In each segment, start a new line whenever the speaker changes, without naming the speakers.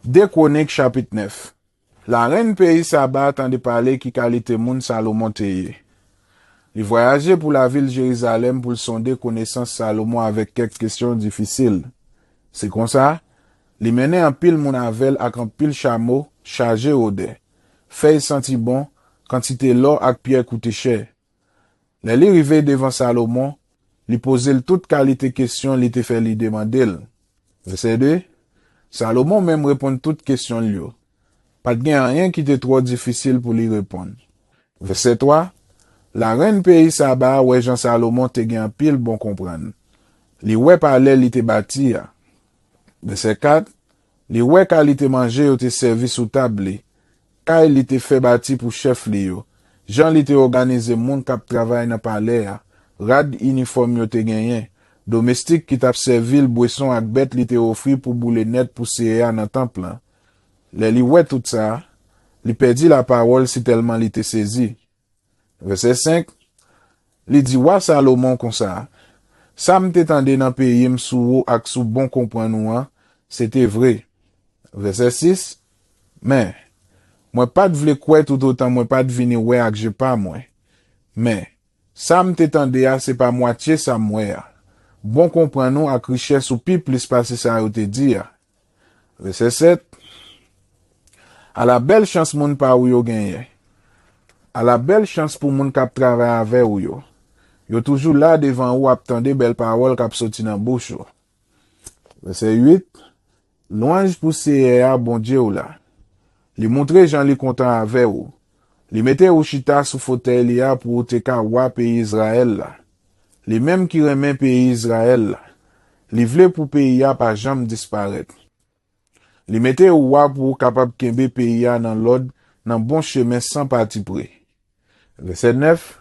Deux Chroniques chapitre 9. La reine pays Saba tande parler qui qualité moun Salomon teye. Il voyageait pour la ville de Jérusalem pour sonder connaissance Salomon avec quelques questions difficiles. C'est comme ça, il menait un pile moun avel ak un pile chameau chargé au dé. Feuille senti bon, quantité l'or ak pierre coûté cher. Les li rivé devant Salomon, li posait toute qualité question li te fait li demander. Verset 2. Salomon même répond toute question li yo. Pas de rien qui était trop difficile pour lui répondre. Verset 3. La reine pays Saba ouais Jean Salomon te gen pile bon comprendre. Li ouais parler li te bâti ya. Verset 4. Li ouais qualité manger yo te servi sous table. Kay li te fait bâti pour chef li yo. Jean li te organise moun kap travail nan palais ya. Rad uniforme yo te genyen. Domestique qui tap servi boisson ak bête li te offri pour boule net pour séya nan temple. Le li ouais tout ça, li perdit la parole si tellement li te saisi. Verset 5, li di wa Salomon kon ça. Ça m'te tande nan pays m'sou ak sou bon comprendre nou an, c'était vrai. Verset 6, mais moi pas de vle kwe tout autant moi pas de vini ouais ak je pas moi. Mais ça m'te tande a c'est pas moitié ça moi. Bon comprendre nou ak richesse ou pi plus passé ça yo te di ya. Verset 7, à la belle chance moun pa ou yo genye. À la belle chance pour moun kap travay avec ou yo. Yo toujours là devant ou ap tande belle parole kap soti nan bouche ou. Verset 8. Louange pour CA bon Dieu ou là. Li montre Jean li content avec ou. Li mette ou chita sous fauteuil li a pour te ka wa pays Israël là. Li même qui remen pays Israël là. Li vle pour pays a pa jam disparaître. Li mette ou wa pour capable kembe pays a nan l'ordre nan bon chemin sans parti près. Verset 9.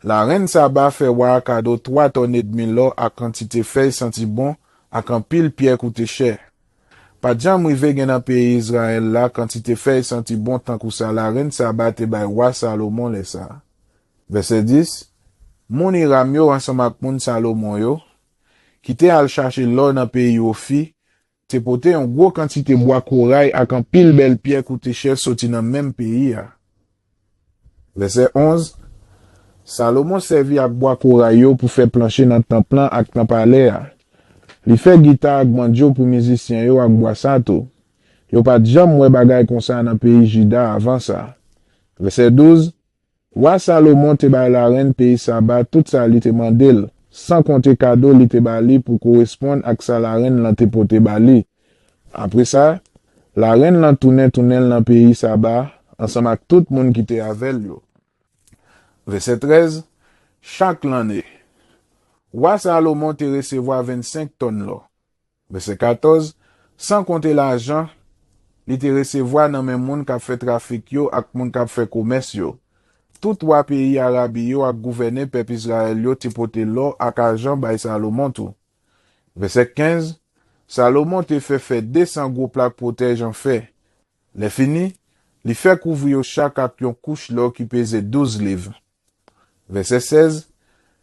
La reine Saba fait wa cadeau 3 tonnes et demi l'or à quantité feuille senti bon ak un pile pierre coûté cher. Pas jam rive gen nan pays Israël la quantité feuille senti bon tant que ça la reine Saba te bay wa Salomon le ça. Verset 10. Moun Iram yo ensemble ak moun Salomon yo qui te al chercher l'or dans pays yo fi te pote un gros quantité bois corail ak un pile belle pierre coûté cher sorti dans même pays ya. Verset 11. Salomon servi ak bois corail yo pour faire plancher dans temple ak dans palais ya. Li fait guitare ak banjo pour musicien yo ak bois sato. Yo pas jam wè bagay kon sa dans pays Juda avant ça. Verset 12. Wa Salomon te bay la reine pays Saba tout ça li te mandel, sans compter cadeau li te bali pour correspondre ak sa la reine lan te pote bali. Après ça, la reine lan tourne dans pays Saba ensemble ak tout moun qui te avec yo. Verset 13. Chaque l'année, Wa Salomon te recevoir 25 tonnes l'or. Verset 14. Sans compter l'argent, li te recevoir nan men moun kap fait trafic yo ak moun kap fait commerce yo. Tout wa pays Arabi yo ak gouverner peuple Israël yo te pote l'or ak argent bay Salomon tout. Verset 15. Salomon te fait 200 gros plaques protège en fait. Le fini, li fait couvrir yo chaque ak yon couche l'or qui pesait 12 livres. Verset 16.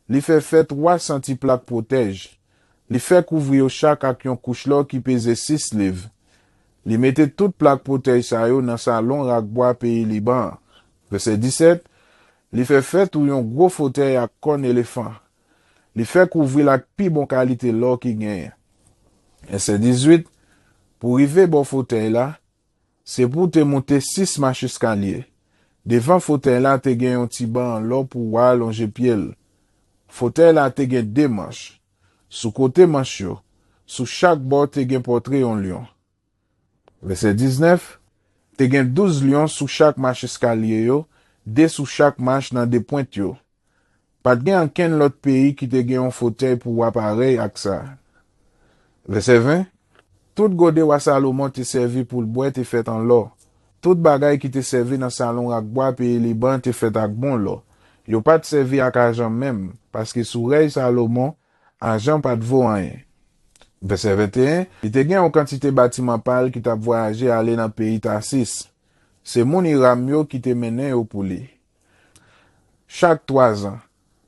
Li fait 300 plaques protège. Li fait couvrir yo chaque ak yon couche l'or qui pesait 6 livres. Li mette toute plaque protège sa yo dans salon rak bois pays Liban. Verset 17. Li fait ou yon gros fauteuil ak kon éléphant. Li fait couvrir la pi bon qualité l'or qui gagne. Verset 18. Pour rive bon fauteuil là, c'est pour te monter 6 marches escalier. Devant fauteuil là te gen yon ti ban en l'or pour wa longer pied. Fauteuil là te gen 2 manches. Sous côté manche yo, sous chaque bord te gen portrait yon lion. Verset 19. Te gen 12 lions sous chaque marche escalier yo, 2 sous chaque marche dans des pointes yo. Pas gen anken l'autre pays qui te gen yon fauteuil pour wa pareil ak ça. Verset 20. Tout gode wa Salomon te servi pour le bois te fait en l'or. Tout bagay qui te servi dans salon ak bois pays Liban te fait ak bon l'or. Yo pas te servi ak argent même, parce que sous rey Salomon, argent pas de vaut rien. Verset 21. Il te gen yon quantité bâtiment pal qui t'a voyagé aller dans pays Tarsis. C'est moun Iram yo qui te menen yo pou li. Chaque 3 ans,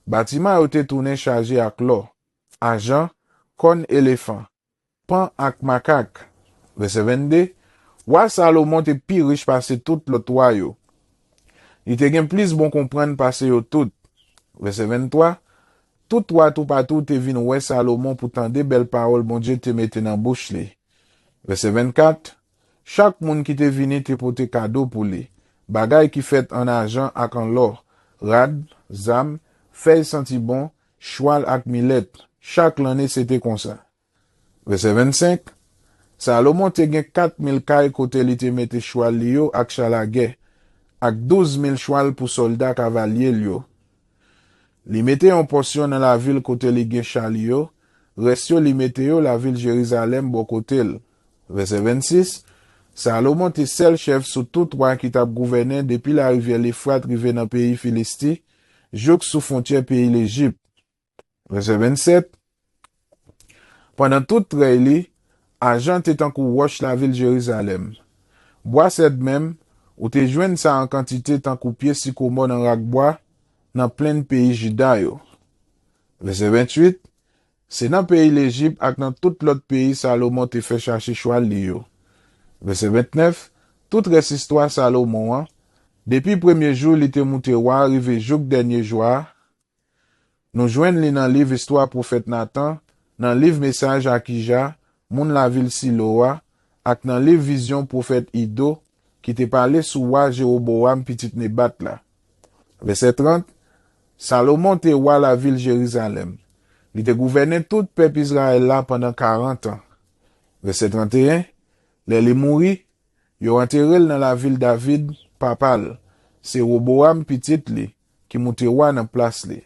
bâtiment yo te tourné chargé ak l'or, argent, kon éléphant, pan ak makak. Verset 22. Roi Salomon te pi riche passé tout l'autre roi yo. Il te gen plus bon comprendre passé yo tout. Verset 23. Tout roi tout partout te vin ouais Salomon pour tendre belles paroles bon Dieu te mette dans bouche li. Verset 24. Chaque monde qui te vini te pote cadeau pour lui. Bagay qui fait en argent ak en l'or. Rad, zam, feuille senti bon, choual ak millet. Chaque l'année c'était comme ça. Verset 25. Salomon te gen 4000 kay kote li te mette choual li yo ak chalage. Ak 12 000 choual pour soldats cavaliers li yo. Li mette en portion dans la ville kote li gen chal yo. Reste yo li mette yo la ville Jérusalem bo kote l. Verset 26. Salomon te seul chef sous tout roi qui t'a gouverné depuis la rivière l'Euphrate rive dans pays Philistie, jusque sous frontière pays l'Égypte. Verset 27. Pendant toute règle, agent te tankou roche la ville Jérusalem. Bois cette même, ou te joigne ça en quantité tankou pied sycomore dans rak bois, dans plein pays Juda yo. Verset 28. C'est dans pays l'Égypte ak dans tout l'autre pays Salomon te fait chercher choual li yo. Verset 29. Toute reste histoire Salomon, depuis premier jour, il était monté roi, arrivé jour dernier jour. Nous joignons li dans livre histoire prophète Nathan, dans livre message Akija, moun la ville Siloa, ak dans livre vision prophète Ido, qui te parlé sous roi Jéroboam petit Nebat là. Verset 30. Salomon te roi la ville Jérusalem. Il te gouverné tout peuple Israël là pendant 40 ans. Verset 31. Les mouri, yo enterré dans la ville David, papal. C'est Roboam petit li, qui monte roi dans place li.